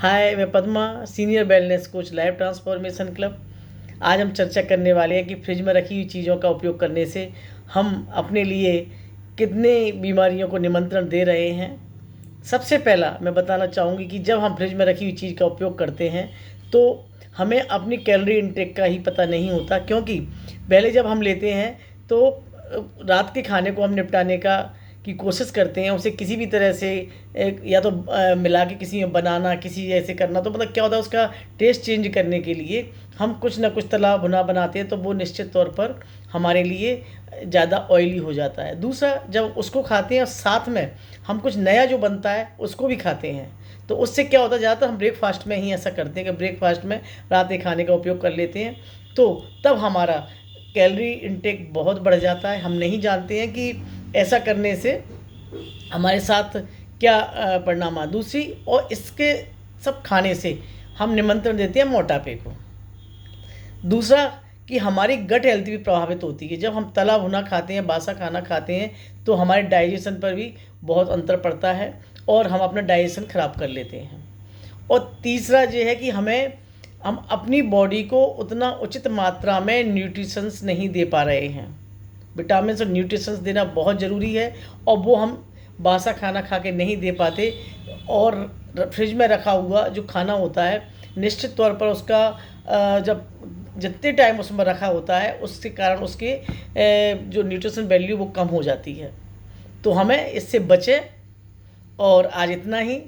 हाय, मैं Padma, senior wellness coach, life transformation club. आज हम चर्चा करने वाले हैं कि फ्रिज में रखी हुई चीज़ों का उपयोग करने से हम अपने लिए कितने बीमारियों को निमंत्रण दे रहे हैं। सबसे पहला मैं बताना चाहूँगी कि जब हम फ्रिज में रखी हुई चीज़ का उपयोग करते हैं तो हमें अपनी कैलोरी इंटेक का ही पता नहीं होता, क्योंकि पहले जब हम लेते हैं तो रात के खाने को हम निपटाने की कोशिश करते हैं, उसे किसी भी तरह से या तो मिला के किसी में बनाना, किसी ऐसे करना, तो मतलब क्या होता है, उसका टेस्ट चेंज करने के लिए हम कुछ ना कुछ तला भुना बनाते हैं, तो वो निश्चित तौर पर हमारे लिए ज़्यादा ऑयली हो जाता है। दूसरा, जब उसको खाते हैं साथ में हम कुछ नया जो बनता है उसको भी खाते हैं, तो उससे क्या होता है, ज़्यादातर हम ब्रेकफास्ट में ही ऐसा करते हैं कि ब्रेकफास्ट में रात के खाने का उपयोग कर लेते हैं, तो तब हमारा कैलोरी इंटेक बहुत बढ़ जाता है। हम नहीं जानते हैं कि ऐसा करने से हमारे साथ क्या परिणाम आ। दूसरी, और इसके सब खाने से हम निमंत्रण देते हैं मोटापे को। दूसरा कि हमारी गट हेल्थ भी प्रभावित होती है। जब हम तला भुना खाते हैं, बासा खाना खाते हैं, तो हमारे डाइजेशन पर भी बहुत अंतर पड़ता है और हम अपना डाइजेशन ख़राब कर लेते हैं। और तीसरा ये है कि हम अपनी बॉडी को उतना उचित मात्रा में न्यूट्रिशंस नहीं दे पा रहे हैं। विटामिन और न्यूट्रिशंस देना बहुत ज़रूरी है, और वो हम बासा खाना खा के नहीं दे पाते। और फ्रिज में रखा हुआ जो खाना होता है, निश्चित तौर पर उसका जब जितने टाइम उसमें रखा होता है उसके कारण उसके जो न्यूट्रिशन वैल्यू वो कम हो जाती है। तो हमें इससे बचें। और आज इतना ही।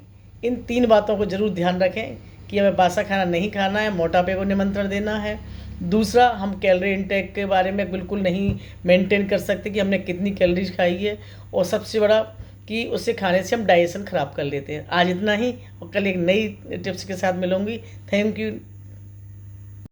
इन 3 बातों को ज़रूर ध्यान रखें कि हमें बासा खाना नहीं खाना है, मोटापे को निमंत्रण देना है। दूसरा, हम कैलोरी इंटेक के बारे में बिल्कुल नहीं मेंटेन कर सकते कि हमने कितनी कैलोरीज खाई है। और सबसे बड़ा कि उसे खाने से हम डाइजेशन ख़राब कर लेते हैं। आज इतना ही, और कल एक नई टिप्स के साथ मिलूँगी। Thank you.